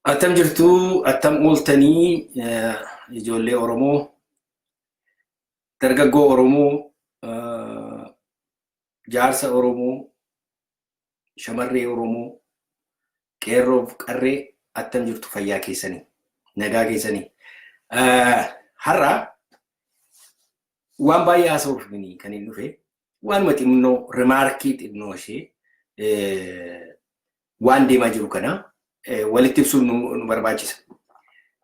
Attam jirtu attam ooltanii ijoollee Oromoo dargaggoo Oromoo jaarsa Oromoo shamarree Oromoo qeerroof qarree attam jirtu fayyaa keessanii nagaa keessanii har'a waan baay'ee haasa'uuf kan hin dhufe waanuma xinnoo rimaarkii xinnoo ishee waan deemaa jiru kana walitti ibsuun nu barbaachisa.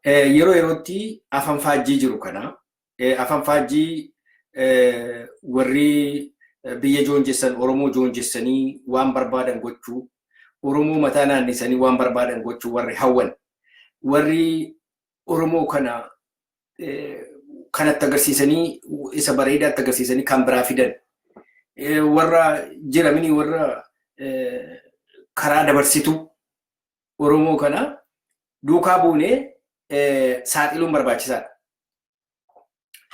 Yeroo yerootti afaan faajjii jiru kana afaan faajjii warri biyya joonjessan Oromoo joonjessanii waan barbaadan gochuu Oromoo mataa naannisanii waan barbaadan gochuu warri hawwan warri Oromoo kana kanatti agarsiisanii isa bareedaatti agarsiisanii kan biraa fidan warra jiramanii warra karaa dabarsitu Oromoo kana duukaa buunee saaxiluun barbaachisaadha.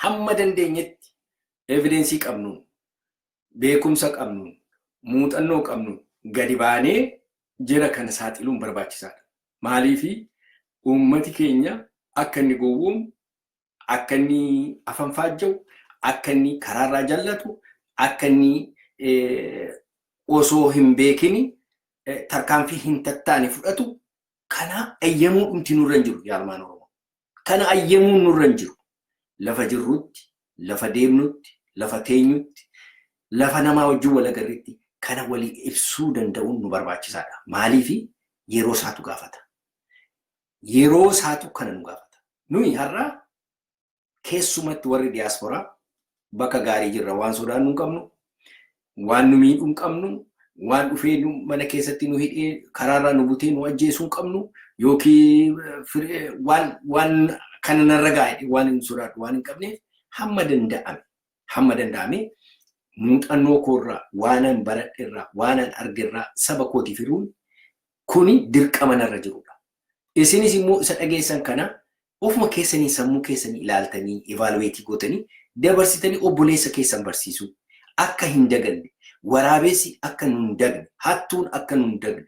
Hamma dandeenyetti evidensii qabnuun beekumsa qabnuun muuxannoo qabnuun gadi baanee jira kana saaxiluun barbaachisaadha. Maaliifi uummati keenya akka inni gowwoomu akka inni afaan faajja'u akka inni karaarraa jallatu akka inni osoo hin beekini tarkaanfii hin tattaane fudhatu kana ayyamuu dhumti nurra hin jiru yaalmaan Oromoo. Kana ayyamuu nurra hin jiru. Lafa jirrutti, lafa deemnutti, lafa teenyutti, lafa namaa wajjin wal agarreetti kana walii ibsuu danda'uun nu barbaachisaadha. Maaliifi yeroo isaatu gaafata. Yeroo isaatu kana nu gaafata. Nuyi har'a keessumatti warri diyaasporaa bakka gaarii jirra waan sodaannu hin qabnu, waan nu miidhuu hin qabnu, waan dhufee mana keessatti nu hidhee karaarraa nu butee nu ajjeesuu hin qabnu yookiin waan kana narra gaa'e waan hin sodaadhu waan hin qabneef hamma danda'ame muuxannoo koorraa waanan baradheerraa waanan argerraa saba kooti firuun kuni dirqama narra jirudha. Isinis immoo isa dhageessan kana ofuma keessanii sammuu keessanii ilaaltanii evalueetii gootanii dabarsitanii obboleessa keessan barsiisuu akka hin daganne waraabessi akka nu hin dagne hattuun akka nu hin dagne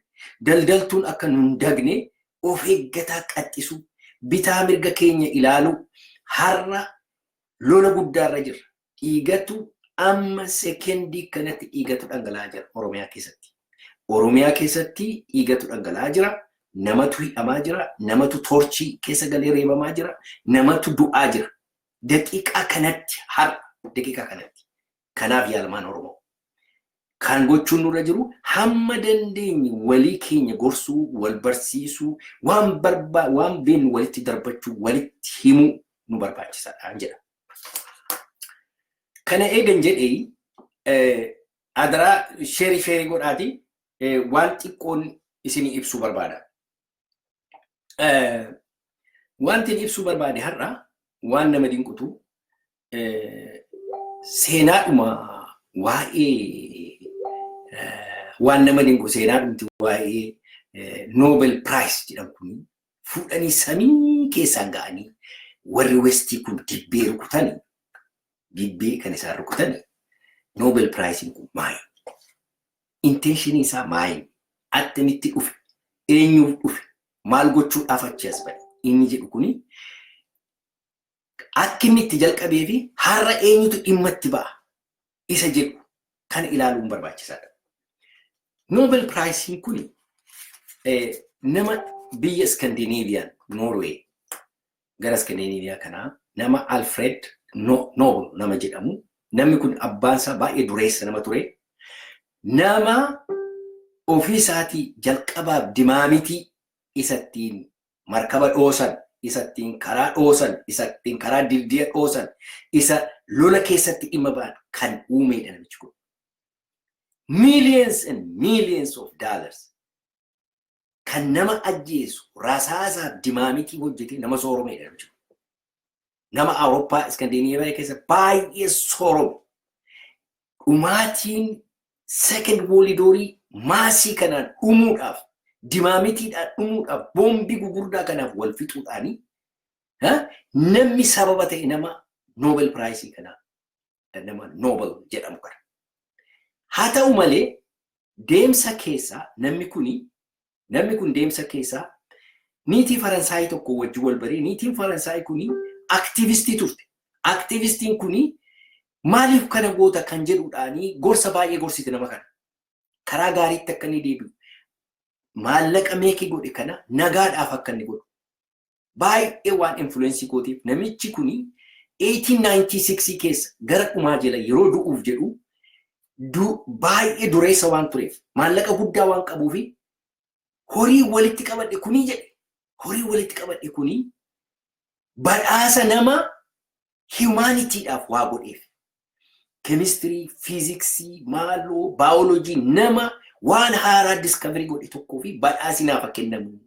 daldaltuun akka nu hin dagne of eeggataa qaxxisu bitaa mirga keenya ilaalu har'a lola guddaarra jirra. Dhiigatu amma sekendii kanatti dhiigatu dhangala'aa jira Oromiyaa keessatti. Oromiyaa keessatti dhiigatu dhangala'aa jira. Namatu hidhamaa jira. Namatu torchii keessa galee reebamaa jira. Namatu du'aa jira. Daqiiqaa kanatti har'a daqiiqaa kanatti. Kanaaf yaalmaan Oromoo. Kan gochuun nurra jiru hamma dandeenye walii keenya gorsuu, wal barsiisuu, waan beenu walitti darbachuu, walitti himuu nu barbaachisaadha jedha. Kana eegan jedhee adaraa sheerii godhaati waan xiqqoon isinii ibsuu barbaada. Wanti ibsuu barbaade har'a waan nama dinqutu seenaadhuma waa'ee waan nama dinqu seenaadhumti waa'ee Nobel Prize jedhamu kun fuudhanii samii keessaan ga'anii warri westii kun dibbee rukutanii dibbee kan isaan rukutanii Nobel Prize kun maali? Intentionii isaa maali? Attamitti dhufe? Eenyuuf dhufe? Maal gochuudhaaf achi as ba'e? Inni jedhu kuni akka inni itti jalqabee fi har'a eenyutu dhimma itti ba'a? Isa jedhu kan ilaaluun barbaachisaadha. Nobel Prize kun nama biyya Scandinavian Norway gara Scandinavia kana nama Alfred Nobel nama jedhamu namni kun abbaansaa baay'ee dureessa nama ture nama ofii isaatii jalqabaaf dimaamitii isattiin markaba dhoosan isattiin karaa dhoosan isattiin karaa dildiya dhoosan isa lola keessatti dhimma ba'an kan uumeedha namichi kun. Millions and millions of dollars kan nama ajjeesu rasaasaaf dimaamitii hojjete nama sooromeedha namichi kun. Nama Awurooppaa Iskandinaaviyyaa keessa baay'ee soorome. Dhumaatiin second world war maasii kanaan dhumuudhaaf dimaamitiidhaan dhumuudhaaf boombii gugurdaa kanaaf wal fixuudhaani namni sababa ta'e nama Nobel Prize kana nama Nobel jedhamu kana. Haa ta'u malee deemsa keessaa namni kun deemsa keessaa niitii Faransaayii tokko wajjin wal baree niitiin Faransaayii kuni aktiivistii turte. Aktiivistiin kuni maaliif kana goota kan jedhuudhaanii gorsa baay'ee gorsite nama kana. Karaa gaariitti akka inni deebi'u. Maallaqa meeqii godhe kana nagaadhaaf akka inni godhu. Baay'ee waan influensii gootiif namichi kuni 1896 keessa gara dhumaa jala yeroo du'uuf jedhu baay'ee dureessa waan tureef maallaqa guddaa waan qabuufi horii walitti qabadhe kuni jedhe. Horii walitti qabadhe kuni badhaasa nama humanitiidhaaf waa godheef. Chemistry, physics, maaloo, biology nama waan haaraa discovery godhe tokkoo fi badhaasi naaf kennamu.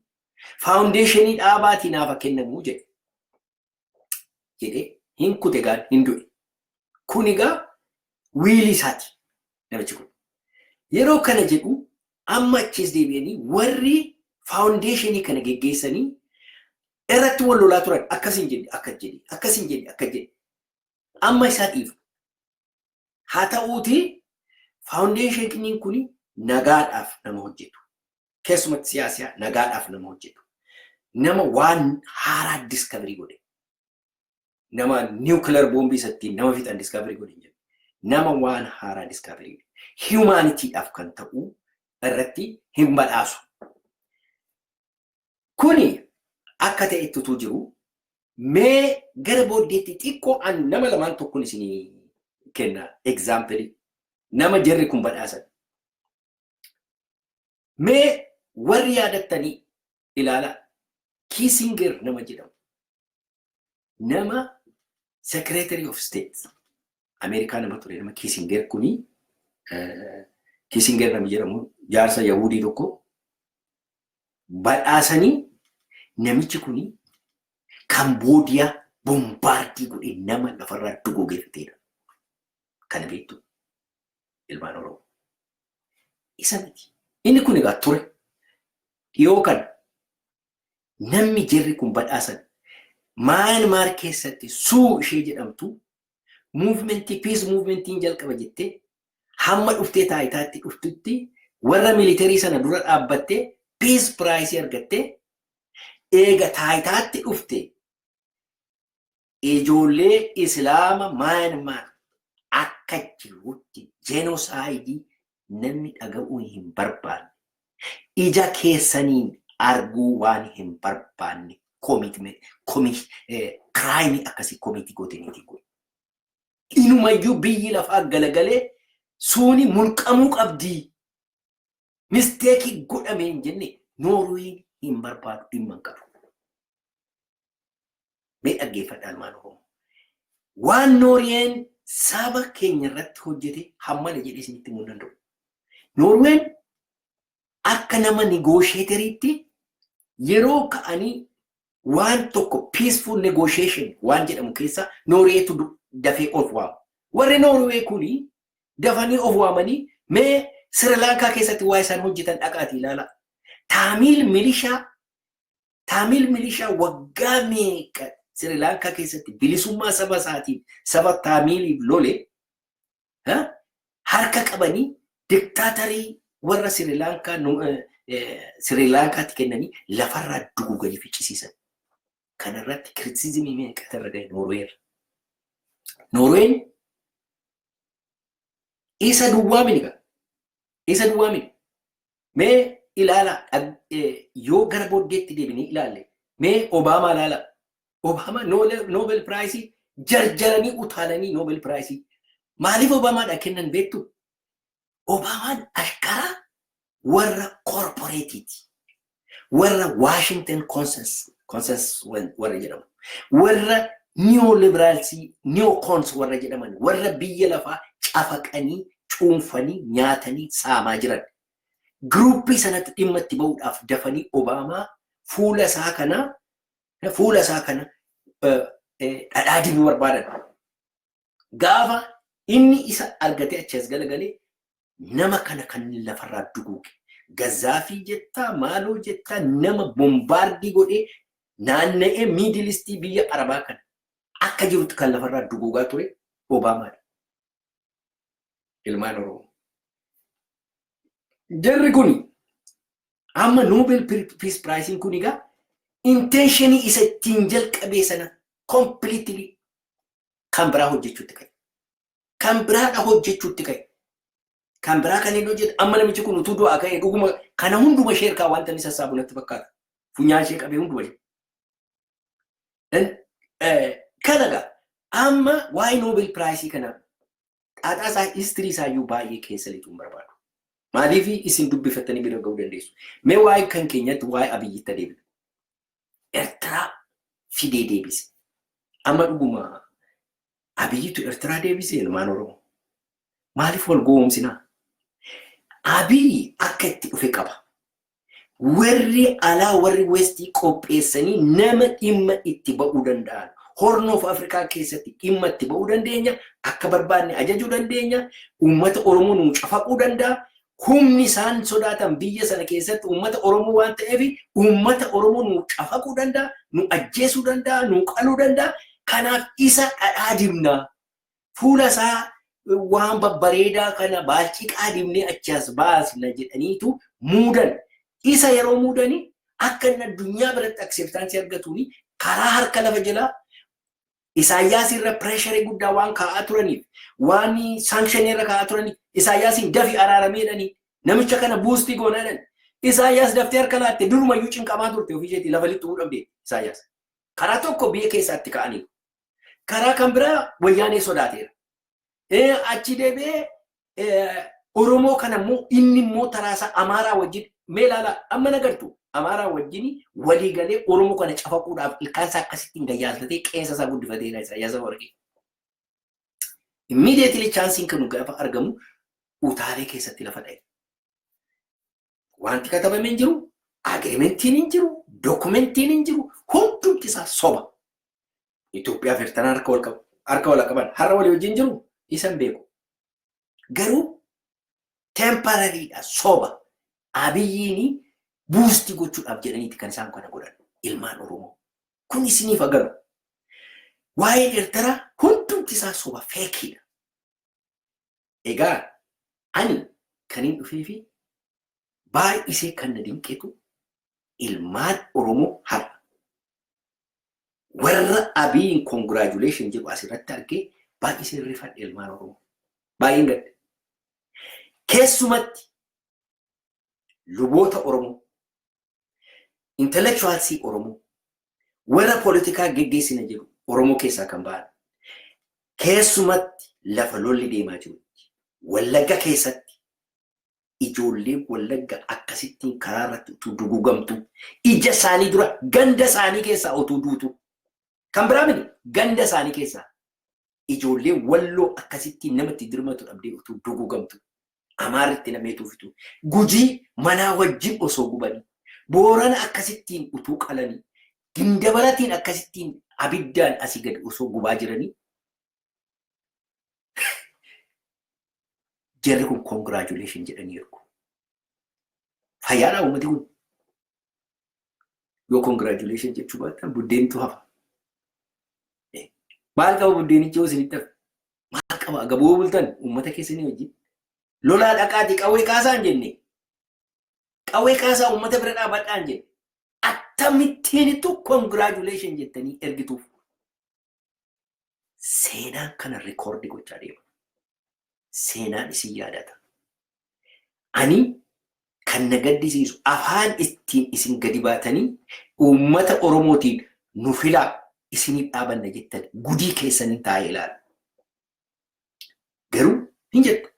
Foundationii dhaabaatii naaf kennamu jedhe. Jedhee hin kute gaan hin du'e. Kun egaa wiilii isaati namichi kun. Yeroo kana jedhu amma achis deebi'anii warri foundationii kana geggeessanii irratti wal lolaa turan akkasiin jedhe akkas jedhe akkasiin jedhe akka jedhe amma isaa dhiifu. Haa ta'uuti foundationiin kun nagaadhaaf nama hojjetu. Keessumatti siyaasiyaa nagaadhaaf nama hojjetu. Nama waan haaraa discovery godhe. Nama nuclear bombii isatti nama fixan discovery godhe jedhu. Nama waan haaraa discovery godhe. Humanityidhaaf kan ta'u irratti hin badhaasu. Kuni akka ta'ettutu jiru mee gara booddeetti xiqqoo an nama lamaan tokkoon isinii kenna example nama jarri kun badhaasan. Mee warri yaadattanii ilaala Kissinger nama jedhamu. Nama Secretary of State Amerikaa nama ture nama Kissinger kuni Kissinger nama jedhamu jaarsa Yahudii tokko badhaasanii namichi kuni Cambodia bombaardii godhe nama lafarraa duguugeffateedha. Kana beektu ilmaan Oromoo. Isa miti. Inni kun egaa ture. Dhiyoo kana namni jarri kun badhaasan Myanmar keessatti suu ishee jedhamtu muuvimentii peace muuvimentiin jalqaba jettee hamma dhuftee taayitaatti dhuftutti warra militarii sana dura dhaabbattee peace prize argattee eega taayitaatti dhufte ijoollee Islaama Myanmar akka jirutti genocide namni dhaga'uu hin barbaanne ija keessaniin arguu waan hin barbaanne commitment crime akkasii committee gootaniiti kun. Inumayyuu biyyi lafaa galagalee suuni mulqamuu qabdi. Misteekii godhame hin jenne Noorween hin barbaadu dhimma hin qabu. Mee dhaggeeffadhaa ilmaan Oromoo. Waan Noorween saba keenya irratti hojjete hammana jedhee isinitti himuu danda'u. Noorween akka nama negotiatoriitti yeroo ka'anii waan tokko peaceful negotiation waan jedhamu keessa Noorweetu dafee of waamu. Warri Noorwee kuni dafanii of waamanii mee Sri Lankaa keessatti waa isaan hojjetan dhaqaati ilaala. Taamil milishaa waggaa meeqa Sri Lankaa keessatti bilisummaa saba isaatiin saba Taamiliif lole harka qabanii diktaatarii warra Sri Lankaatti kennanii lafarraa duguuganii ficcisiisan. Kanarratti kiritisizimii meeqatu irra gahe Noorweerra. Noorween isa duwwaa miniga. Isa duwwaa mini. Mee ilaala yoo gara booddeetti deebinee ilaalle mee Obaamaa ilaala. Obaamaa Nobel Prize jarjaranii utaalanii Nobel Prize. Maaliif Obaamaadha kennan beektu? Obaamaan ashkaraa warra corporateeti. Warra Washington consensus warra jedhamu. Warra neoliberaalsii neocons warra jedhaman. Warra biyya lafaa cafaqanii cuunfanii nyaatanii saamaa jiran. Gruuppii sanatti dhimma itti ba'uudhaaf dafanii Obaamaa fuula isaa kana dhadhaa dibuu barbaadan. Gaafa inni isa argatee achi as galagalee nama kana kan lafarraa duguuge. Gazaafii jettaa maaloo jettaa nama bombaardii godhee naanna'ee miidilistii biyya Arabaa kana akka jirutti kan lafarraa duguugaa ture Obaamaadha. Ilmaan Oromoo. Jarri kun amma Nobel Peace Prize kun egaa intention isa tinjal qabe sana completely kan biraa hojjechuutti ka'e. Kan biraadha hojjechuutti ka'e. Kan biraa kan inni hojjetu amma namichi kun utuu du'aa ka'e dhuguma kana hunduma sheerkaa wanta inni sassaabu natti fakkaata. Funyaan ishee qabee hunduma kanaga amma waa'ee Nobel Prize kana xaaxaa isaa history isaa iyyuu baay'ee keessa lixuun barbaadu. Maaliif isin dubbifattanii bira ga'uu dandeessu? Mee waa'ee kan keenyatti waa'ee Abiyyitti adeemna. Eertiraa fidee deebise. Amma dhuguma Abiyyitu Eertiraa deebise ilmaan Oromoo. Maaliif wal goomsinaa? Abiyyi akka itti dhufe qaba. Warri alaa warri Westii qopheessanii nama dhimma itti ba'uu danda'an. Horn of Afrikaa keessatti dhimma itti ba'uu dandeenya. Akka barbaanne ajajuu dandeenya. Uummata Oromoo nu cafaquu danda'a. Humni isaan sodaatan biyya sana keessatti uummata Oromoo waan ta'eef uummata Oromoo nu cafaquu danda'a. Nu ajjeesuu danda'a. Nu qaluu danda'a. Kanaaf isa dhadhaa dibna. Fuula isaa waan babbareedaa kana baalciqaa dibnee achaas baasna jedhaniitu muudan. Isa yeroo muudanii akka inni addunyaa biratti acceptance argatuuni karaa harka lafa jalaa Isaayyaas irra pressure guddaa waan kaa'aa turaniif waan sanction irra kaa'aa turaniif Isaayyaasiin dafi araarameedhanii namicha kana buustii goonaadhan. Isaayyaas daftee harka laatte durumayyuu cinqamaa turte ofii isheetii lafa lixxuu dhabde Isaayyaas. Karaa tokko biyya keessaatti ka'anii. Karaa kan biraa wayyaanee sodaateera. Achi deebi'ee Oromoo kana immoo inni immoo taraasaa Amaaraa wajjin mee ilaala amma nagartu Amaaraa wajjin walii galee Oromoo kana cafaquudhaaf ilkaan isaa akkasittiin gayyaaltatee qeensa isaa guddifateera Isaayyaas warqee. Immediately chaansiin kan gaafa argamu utaalee keessatti lafa dha'e. Wanti katabamee hin jiru, agreementiin hin jiru, dookumentiin hin jiru, hundumti isaa soba. Itoophiyaa fi Eertiraan harka wal qaban har'a walii wajjin jiru isan beeku. Garuu temporary soba. Abiyyiin buustii gochuudhaaf jedhaniiti kan isaan kana godhan ilmaan Oromoo. Kun isiniif agaru. Waa'ee Eertiraa hundumti isaa soba feekiidha. Egaa ani kan hin dhufee fi baay'isee kan na dinqetu ilmaan Oromoo har'a. Warra Abiyyiin congratulation jedhu asirratti argee baay'isee rifadhe ilmaan Oromoo. Baay'een gadde. Keessumatti luboota Oromoo, intellectualsii Oromoo, warra politikaa geggeessina jedhu Oromoo keessaa kan ba'an. Keessumatti lafa lolli deemaa jirutti Wallagga keessatti ijoolleen Wallagga akkasittiin karaa irratti utuu dugugamtu ija isaanii dura ganda isaanii keessaa utuu duutu. Kan biraa miti ganda isaanii keessaa ijoolleen Walloo akkasittiin namatti dirmatu dhabdee utuu dugugamtu. Amaaritti nameetu fitu. Gujii manaa wajjin osoo gubanii. Boorana akkasittiin utuu qalanii. Gindabaratiin akkasittiin abiddaan asii gadi osoo gubaa jiranii. Jarri kun congratulation jedhanii ergu. Fayyaadhaa uummati kun. Yoo congratulation jechuu baattan buddeentu hafa. Maal qaba buddeenichi yoo isinitti hafe? Maal qaba gaboo bultan uummata keessanii wajjin? Lolaa dhaqaati qawwee kaasaan jenne. Qawwee kaasaa uummata bira dhaabadhaan jenne. Akkamittiinitu congratulation jettanii ergituuf. Seenaan kana rikoordi gochaa deema. Seenaan isin yaadata. Ani kan na gaddisiisu afaan ittiin isin gadi baatanii uummata Oromootiin nu filaa isiniif dhaabanna jettan gudii keessanii taa'ee ilaala. Garuu hin jettu.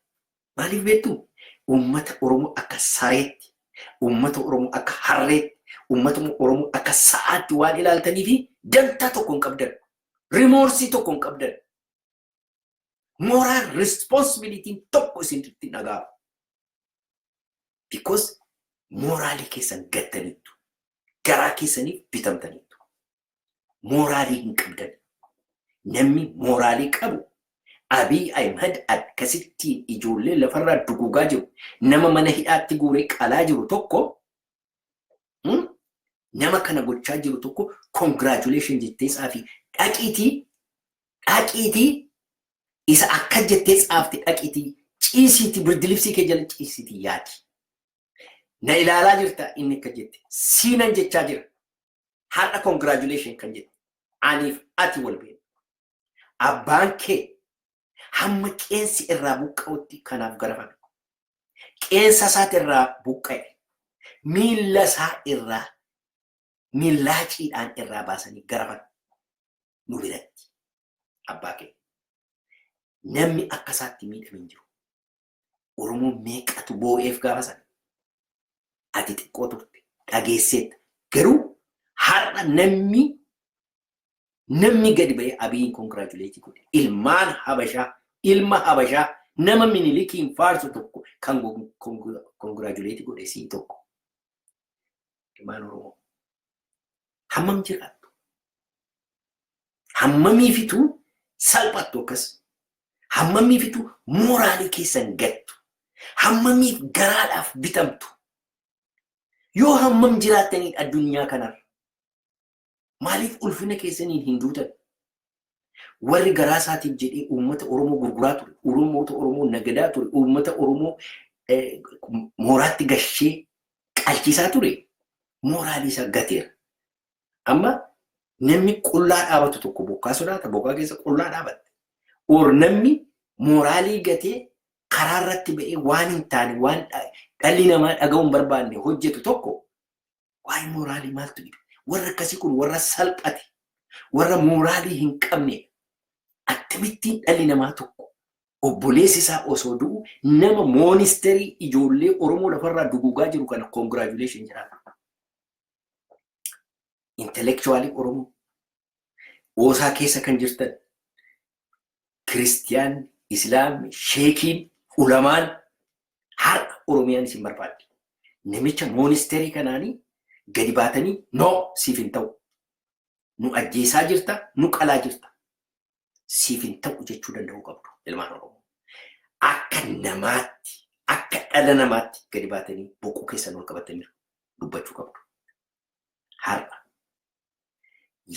Maaliif beektu? Uummata Oromoo akka sareetti, uummata Oromoo akka harreetti, uummata Oromoo akka sa'aatti waan ilaaltanii fi dantaa tokko hin qabdan. Remoorsii tokko hin qabdan. Moral responsibility tokko isinitti dhaga'ama. Because moraalii keessan gattaniittu. Garaa keessaniif bitamtaniittu. Moraalii hin qabdan. Namni moraalii qabu Abiy Ahmed akkasittiin ijoollee lafarraa dugugaa jiru nama mana hidhaatti guuree qalaa jiru tokko nama kana gochaa jiru tokko congratulation jettee xaafi dhaqiitii isa akka jettee xaafte dhaqiitii ciisiitii birdilibsii kee jala ciisiitii yaadi. Na ilaalaa jirta inni akka jette siinan jechaa jira. har'a congratulation kan jedhu aniif ati wal beeku. Abbaan kee hamma qeensi irraa buqqa'utti kanaaf garafame. Qeensa isaati irraa buqqa'e. Miilla isaa irraa millaaciidhaan irraa baasanii garafan nu biratti. Abbaa kee namni akka isaatti miidhame hin jiru. Oromoon meeqatu boo'eef gaafa sana. Ati xiqqoo turte dhageesseetta. Garuu har'a namni gadi ba'ee Abiyyiin congratulate godhe. Ilmaan Habashaa, ilma Habashaa nama Minilikiin faarsu tokko kan congratulate godhe sii tokko. Ilmaan Oromoo hammam jiraattu? Hammamiifitu salphattu akkas? Hammamiifitu mooraalii keessan gattu? Hammamiif garaadhaaf bitamtu? Yoo hammam jiraattanii addunyaa kanarra maaliif ulfina keessaniin hin duutan? Warri garaa isaatiif jedhee uummata Oromoo gurguraa ture, uummata Oromoo nagadaa ture, uummata Oromoo mooraatti gashee qalchiisaa ture, mooraalii isaa gateera. Amma namni qullaa dhaabatu tokko bokkaa sodaata, bokkaa keessa qullaa dhaabatte. Or namni mooraalii gatee karaa irratti ba'ee waan hin taane, waan dhalli namaa dhaga'uun barbaanne hojjetu tokko waa'ee mooraalii maaltu dhibe? Warra akkasii kun warra salphate, warra mooraalii hin qabne. Akkamittiin dhalli namaa tokko obboleessi isaa osoo du'u nama moonisterii ijoollee Oromoo lafarraa duguugaa jiru kana congratulation jedhama. Intellectually Oromoo oosaa keessa kan jirtan Kiristiyaan, Islaam, Sheekiin, Ulamaan har'a Oromiyaan isin barbaadde. Namicha moonisterii kanaanii gadi baatanii no siif hin ta'u. Nu ajjeesaa jirta, nu qalaa jirta. Siif hin ta'u jechuu danda'uu qabdu ilmaan Oromoo. Akka namaatti, akka dhala namaatti gadi baatanii boquu keessan ol qabatanii dubbachuu qabdu. Har'a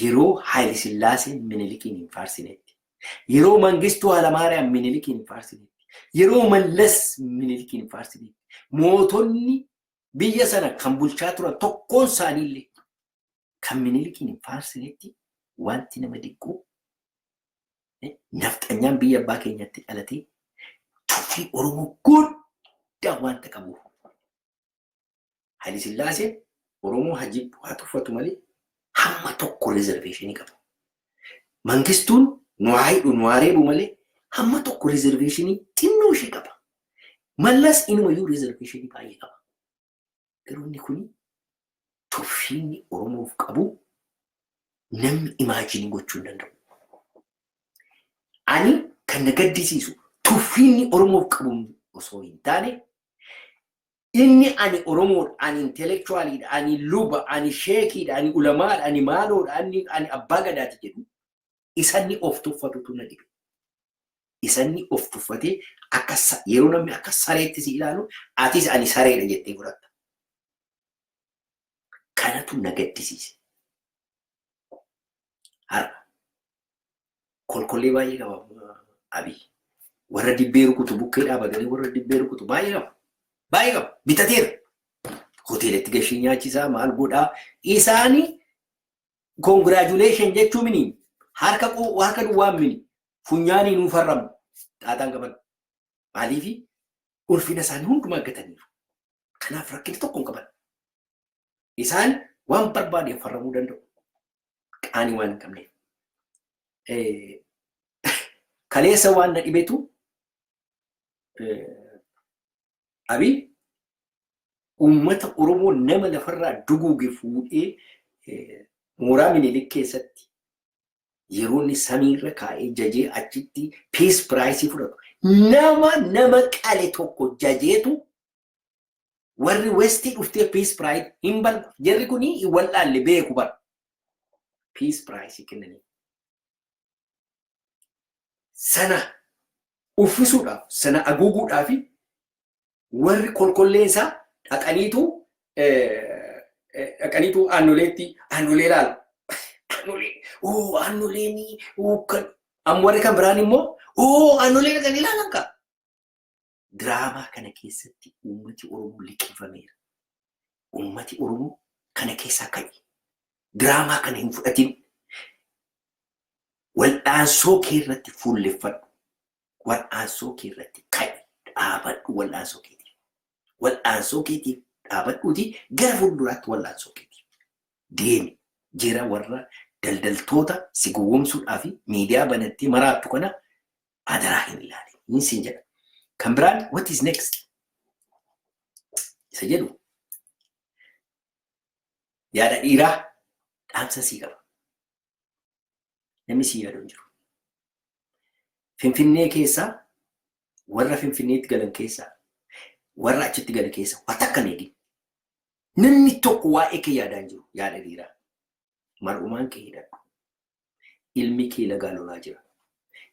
yeroo Haayile Sillaaseen Minilikiin hin faarsinetti, yeroo Mangistuu Hayilamaariyaam Minilikiin hin faarsinetti, yeroo Mallas Minilikiin hin faarsinetti, mootonni biyya sana kan bulchaa turan tokkoon isaaniillee kan Minilikiin hin faarsinetti wanti nama dinqu nafxanyaan biyya abbaa keenyatti dhalatee tuffii Oromoo guddaa wanta qabuuf. Haayile Sillaaseen Oromoo hajib haa tuffatu malee hamma tokko reserveeshinii qaba. Mangistuun nu haa hidhu nu haa reebu malee hamma tokko reserveeshinii xinnoo ishee qaba. Mallas inumayyuu reserveeshinii baay'ee qaba. Garuu inni kun tuffiin Oromoof qabu namni imaajinii gochuu hin danda'u. Ani kan na gaddisiisu tuffiin Oromoof qabu osoo hin taane inni ani Oromoodha, ani intellectualiidha, ani luba, ani sheekiidha, ani ulamaadha, ani maaloodha, ani abbaa gadaati jedhu isanni of tuffatutu na dhibe. Isanni of tuffatee akka yeroo namni akka sareetti si ilaalu atis ani sareedha jettee fudhatta. Kanatu na gaddisiise. Har'a kolkollee baay'ee qaba Abiy. Warra dibbee rukutu bukkee dhaabatanii warra dibbee rukutu baay'ee qaba. Baay'ee qaba. Bitateera. Hoteelatti gashee nyaachisaa maal godhaa? Isaanii congratulation jechuun mini harka duwwaan mini funyaanii nuuf harramu xaaxaan qaban. Maaliifi ulfina isaanii hundumaa gataniiru. Kanaaf rakkina tokko hin qaban. Isaan waan barbaadeef harramuu danda'u. Qaanii waan hin qabneef. Kaleessa waan na dhibetu Abiy uummata Oromoo nama lafarraa duguuge fuudhee mooraa Minilik keessatti yeroo inni samiirra kaa'ee jajee achitti peace prize fudhatu. Nama qale tokko jajeetu warri westii dhuftee peace prize hin balfa. Jarri kuni wal dhaalle beeku bara. Peace prize kennanii. Sana uffisuudhaaf, sana haguuguudhaaf warri kolkolleensaa dhaqaniitu aannoleetti aannolee ilaala. Aannoleeni kan amma warri kan biraan immoo aannolee kan ilaalan ka. Diraamaa kana keessatti uummati Oromoo liqeeffameera. Uummati Oromoo kana keessaa ka'e. Diraamaa kana hin fudhatin. Wal'aansoo kee irratti fuulleffadhu. Wal'aansoo kee irratti ka'i. Dhaabadhu wal'aansoo keetiif. Wal'aansoo keetiif dhaabadhuuti gara fuulduraatti wal'aansoo keetiif. Deemi. Jira warra daldaltoota si gowwoomsuudhaaf miidiyaa banatti maraattu kana adaraa hin ilaalin. Hin siin jedha. Kan biraan what is next? Isa jedhu yaada dhiiraa dhaamsa sii qaba. Namni sii yaadu hin jiru. Finfinnee keessaa warra Finfinneetti galan keessaa warra achitti galan keessaa wanta akka neegi. Namni tokko waa'ee kee yaadaa hin jiru yaada dhiiraa. Mar'umaan kee hidhadhu. Ilmi kee lagaa lolaa jira.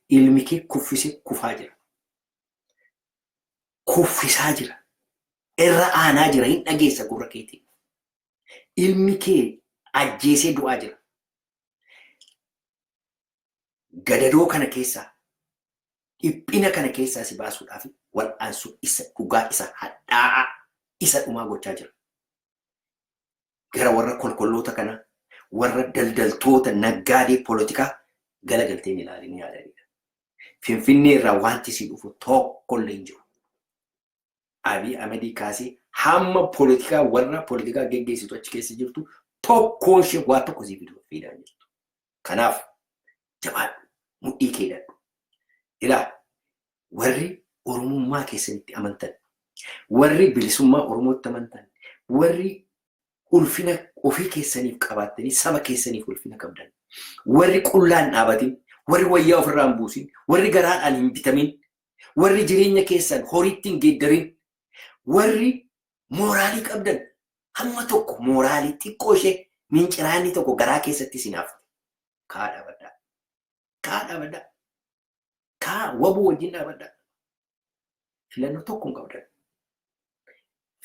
Ilmi kee kuffisee kufaa jira. Kuffisaa jira. Irra aanaa jira. Hin dhageessa gurra keetiin. Ilmi kee ajjeesee du'aa jira. Gadadoo kana keessaa dhiphina kana keessaa si baasuudhaaf wal'aansoo isa dhugaa isa hadhaa'aa isa dhumaa gochaa jira. Gara warra kolkolloota kana warra daldaltoota naggaadee poolitikaa galagalteen ilaalin yaadaniidha. Finfinnee irraa wanti si dhufu tokkollee hin jiru. Abiy Ahmedii kaasee hamma poolitikaa warra poolitikaa geggeessitu achi keessa jirtu tokkoon ishee waa tokko si fidaa jirtu. Kanaaf jabaadhu mudhii kee hidhadhu. Ilaa warri Oromummaa keessanitti amantan, warri bilisummaa Oromootti amantan, warri ulfina ofii keessaniif qabaattanii saba keessaniif ulfina qabdan, warri qullaan dhaabatin, warri wayyaa ofirraa hin buusin, warri garaadhaan hin bitamin, warri jireenya keessan horiitti hin geeddarin, warri mooraalii qabdan hamma tokko mooraalii xiqqoo ishee minciraanni tokko garaa keessatti isin hafte. Kaa dhaabadhaa. Kaa dhaabadhaa. Kaa wabuu wajjin dhaabadhaa. Filannoo tokko hin qabdan.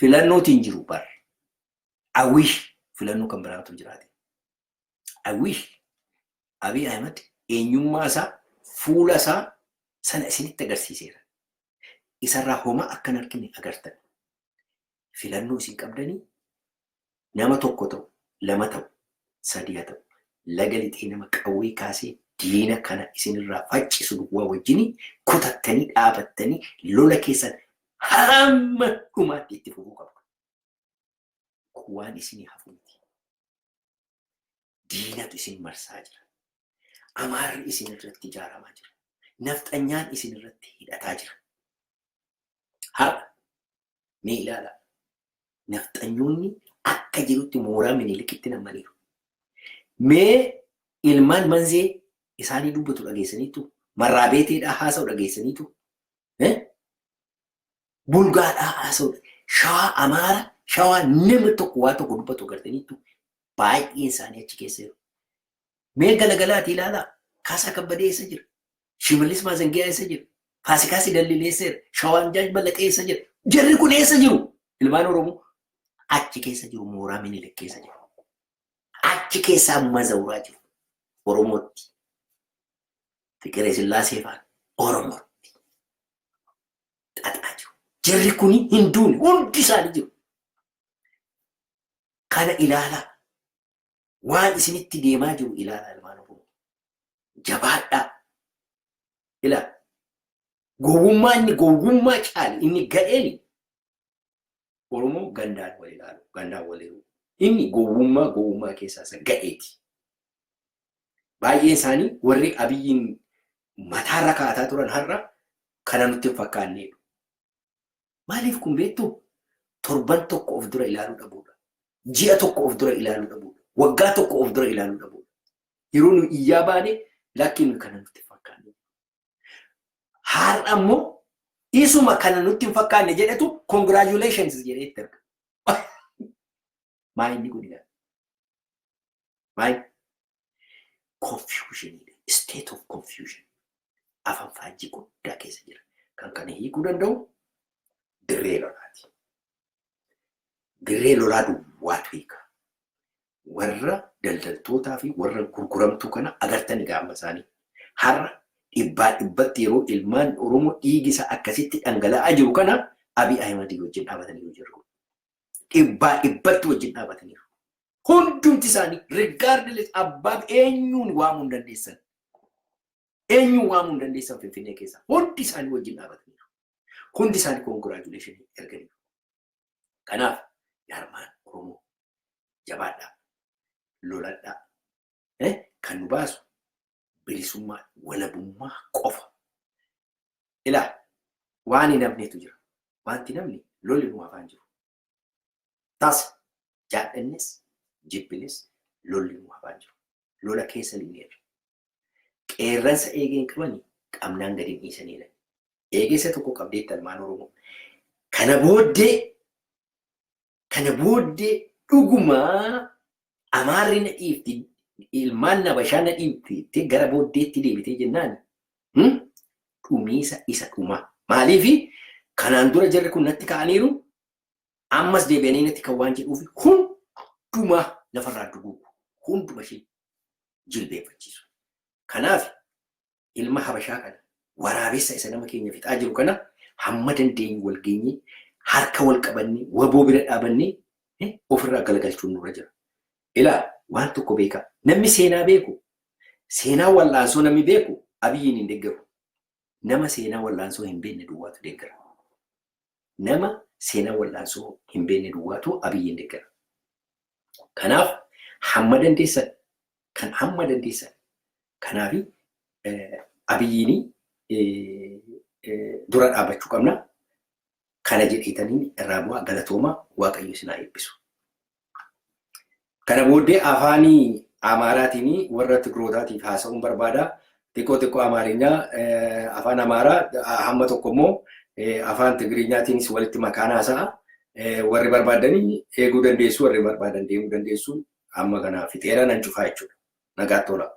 Filannootiin jiru barre. I wish filannoo kan biraatu jiraate. I wish Abiy Ahmed eenyummaa isaa fuula isaa sana isinitti agarsiiseera. Isarraa homaa akkan argine agartan. Filannoo isin qabdanii nama tokko ta'u, lama ta'u, sadii haa ta'u, laga lixee nama qawwee kaasee diina kana isinirraa faccisu duwwaa wajjin kutattanii dhaabattanii lola keessan hamma dhumaatti itti fufuu qabdu. Waan isinii hafu miti. Diinatu isin marsaa jira. Amaarri isin irratti ijaaramaa jira. Nafxanyaan isin irratti hidhataa jira. Haa mee ilaala. Nafxanyoonni akka jirutti mooraa Minilikitti namaniiru. Mee ilmaan manzee isaanii dubbatu dhageessaniitu marraa beeteedhaa haasa'u dhageessaniitu bulgaadhaa haasa'u shawaa amaara shawaa nama tokko waa tokko dubbatu agartaniitu baay'een isaanii achi keessa jiru. Mee galagalaati ilaalaa Kaasaa Kabbadee eessa jira? Shimallis Maazangiyaa eessa jira? Faasikaa Sidallilee eessa jira? Shawaan Jaaj Ballaqee eessa jira? Jarri kun eessa jiru? Ilmaan Oromoo achi keessa jiru mooraa Minilik keessa jiru. Achi keessaa mazauraa jiru. Oromootti. Fiqiree Sillaasee fa'aa Oromootti. Xaxaa jiru. Jarri kun hin duune hundi isaanii jiru. Kana ilaalaa. Waan isinitti deemaa jiru ilaalaa ilmaan Oromoo. Jabaadhaa. Ilaa. Gowwummaa inni gowwummaa caali inni gadheeni. Oromoo gandaan wal ilaalu. Gandaan wal ilaalu. Inni gowwummaa keessaa isa gadheeti. Baay'een isaanii warri Abiyyiin mataarra kaataa turan har'a kana nutti hin fakkaanneedha. Maaliif kun beektu torban tokko of dura ilaaluu dhabuudha. Ji'a tokko of dura ilaaluu dhabuudha. Waggaa tokko of dura ilaaluu dhabuudha. Yeroo nu iyyaa baane lakkiin kana nutti hin fakkaanne. Har'a ammoo isuma kana nutti hin fakkaanne jedhetu congratulations jedhee itti arga. Maal inni kun ilaa? Maal? Confusion, state of confusion. Afaan faajjii guddaa keessa jira. Kan kana hiikuu danda'u dirree lolaati. Dirree lolaa duwwaatu hiika. Warra daldaltootaa fi warra gurguramtuu kana agartanii gaama isaanii. Har'a dhibbaa dhibbatti yeroo ilmaan Oromoo dhiigisa akkasitti dhangala'aa jiru kana Abiy Ahmed wajjin dhaabatanii jiru. Dhibbaa dhibbatti wajjin dhaabataniiru. hundumti isaanii regardless abbaaf eenyuun waamuu hin dandeessan. Eenyuun waamuu hin dandeessan Finfinnee keessa hundi isaanii wajjin dhaabataniiru. Hundi isaanii congratulationii erganiiru. Kanaaf yaarmaan Oromoo jabaadhaa, loladhaa. Kan nu baasu bilisummaa walabummaa qofa. Ilaa waan hin hafneetu jira. Wanti namni lolli nu afaan jiru. Taas jaadhannis jibbinis lolli nu afaan jiru. Lola keessa linneerra. Qeerransa eegeen qabanii qabnaan gadi dhiisaniidha. Eegeessa tokko qabdeetti almaan Oromoo. Kana booddee dhugumaa Amaarri na dhiifti ilmaan Habashaa na dhiifti gara booddeetti deebitee jennaan dhumiisa isa dhumaa. Maaliifi kanaan dura jarri kun natti ka'aniiru ammas deebi'anii natti kan waan jedhuufi hundumaa lafarraa duguugu hunduma ishee jilbeeffachiisu. Kanaaf ilma Habashaa kana waraabessa isa nama keenya fixaa jiru kana hamma dandeenyu wal geenye harka wal qabannee waboo bira dhaabannee ofirraa galagalchuun nurra jira. Ilaa waan tokko beekaa namni seenaa beeku seenaa wallaansoo namni beeku Abiyyiin hin deeggaru. Nama seenaa wallaansoo hin beekne duwwaatu deeggara. Nama seenaa wallaansoo hin beekne duwwaatu Abiyyiin deeggara. Kanaaf hamma dandeessan kanaafi Abiyyiin dura dhaabachuu qabna. Kana jedheetanii irraa bu'aa galatoomaa Waaqayyo isin haa eebbisu. Kana booddee afaanii Amaaraatiin warra Tigrootaatiif haasa'uun barbaada. Xiqqoo Amaariyaa afaan Amaaraa hamma tokko immoo afaan Tigiriinyaatiinis walitti makaan haasa'a. Warri barbaadanii eeguu dandeessu, warri barbaadan deemuu dandeessu. Amma kana fixeera nan cufaa jechuudha. Nagaatti tola.